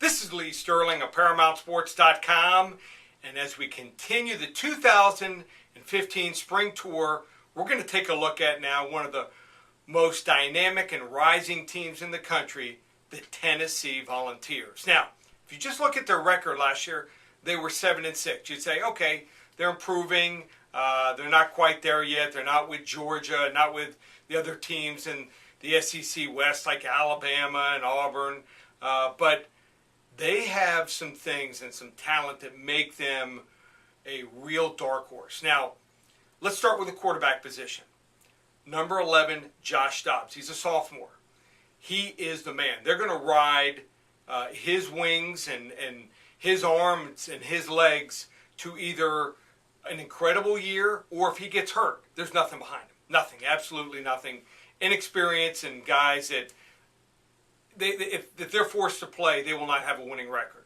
This is Lee Sterling of ParamountSports.com, and as we continue the 2015 Spring Tour, we're going to take a look at now one of the most dynamic and rising teams in the country, the Tennessee Volunteers. Now, if you just look at their record last year, they were 7-6. You'd say, okay, they're improving. They're not quite there yet. They're not with Georgia, not with the other teams in the SEC West like Alabama and Auburn, but they have some things and some talent that make them a real dark horse. Now, let's start with the quarterback position. Number 11, Josh Dobbs. He's a sophomore. He is the man. They're going to ride his wings and his arms and his legs to either an incredible year or if he gets hurt, there's nothing behind him. Nothing, absolutely nothing. Inexperience and guys that if they're forced to play, they will not have a winning record.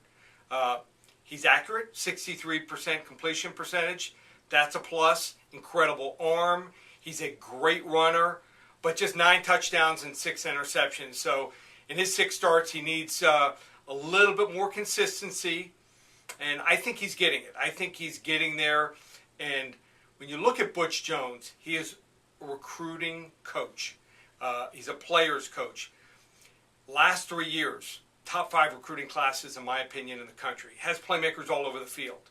He's accurate, 63% completion percentage. That's a plus. Incredible arm. He's a great runner, but just 9 touchdowns and 6 interceptions. So in his 6 starts, he needs a little bit more consistency, and I think he's getting it. I think he's getting there. And when you look at Butch Jones, he is a recruiting coach. He's a player's coach. Last 3 years, top 5 recruiting classes, in my opinion, in the country. Has playmakers all over the field.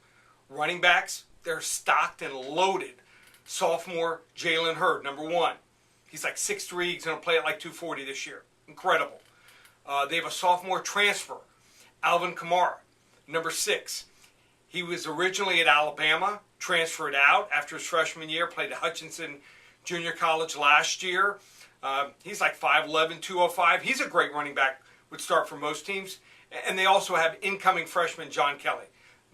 Running backs, they're stocked and loaded. Sophomore, Jalen Hurd, number 1. He's like 6'3". He's going to play at like 240 this year. Incredible. They have a sophomore transfer, Alvin Kamara, number 6. He was originally at Alabama, transferred out after his freshman year, played at Hutchinson Junior College last year. He's like 5'11", 205. He's a great running back, would start for most teams. And they also have incoming freshman John Kelly.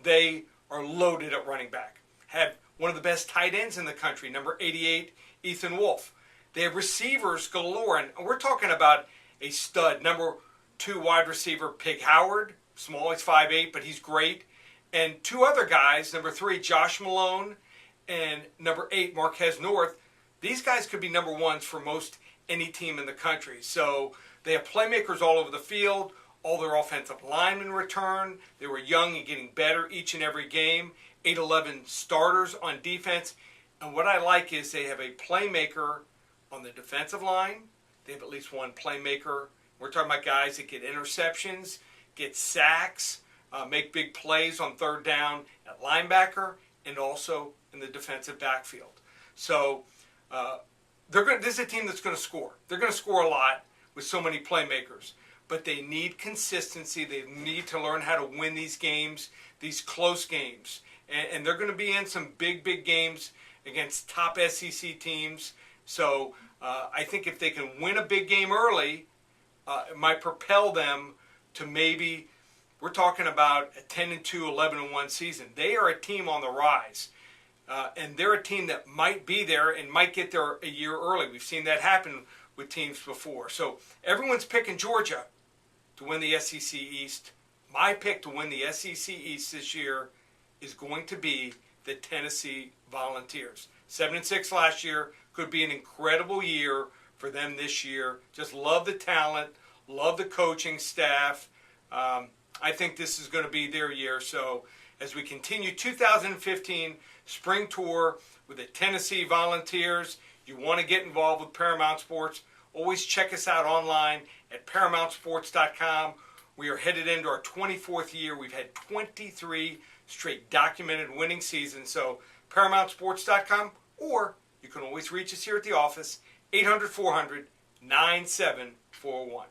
They are loaded at running back. Have one of the best tight ends in the country, number 88, Ethan Wolf. They have receivers galore, and we're talking about a stud, number 2 wide receiver, Pig Howard. Small, he's 5'8", but he's great. And 2 other guys, number 3, Josh Malone, and number 8, Marquez North. These guys could be number 1s for most any team in the country. So they have playmakers all over the field. All their offensive linemen return. They were young and getting better each and every game. 8-11 starters on defense. And what I like is they have a playmaker on the defensive line. They have at least one playmaker. We're talking about guys that get interceptions, get sacks, make big plays on third down at linebacker, and also in the defensive backfield. So this is a team that's going to score. They're going to score a lot with so many playmakers. But they need consistency. They need to learn how to win these games, these close games. And they're going to be in some big, big games against top SEC teams. So I think if they can win a big game early, it might propel them to maybe, we're talking about a 10-2, 11-1 season. They are a team on the rise. And they're a team that might be there and might get there a year early. We've seen that happen with teams before. So everyone's picking Georgia to win the SEC East. My pick to win the SEC East this year is going to be the Tennessee Volunteers. 7-6 last year. Could be an incredible year for them this year. Just love the talent. Love the coaching staff. I think this is going to be their year. So as we continue 2015 Spring Tour with the Tennessee Volunteers, you want to get involved with Paramount Sports, always check us out online at ParamountSports.com. We are headed into our 24th year. We've had 23 straight documented winning seasons. So ParamountSports.com, or you can always reach us here at the office, 800-400-9741.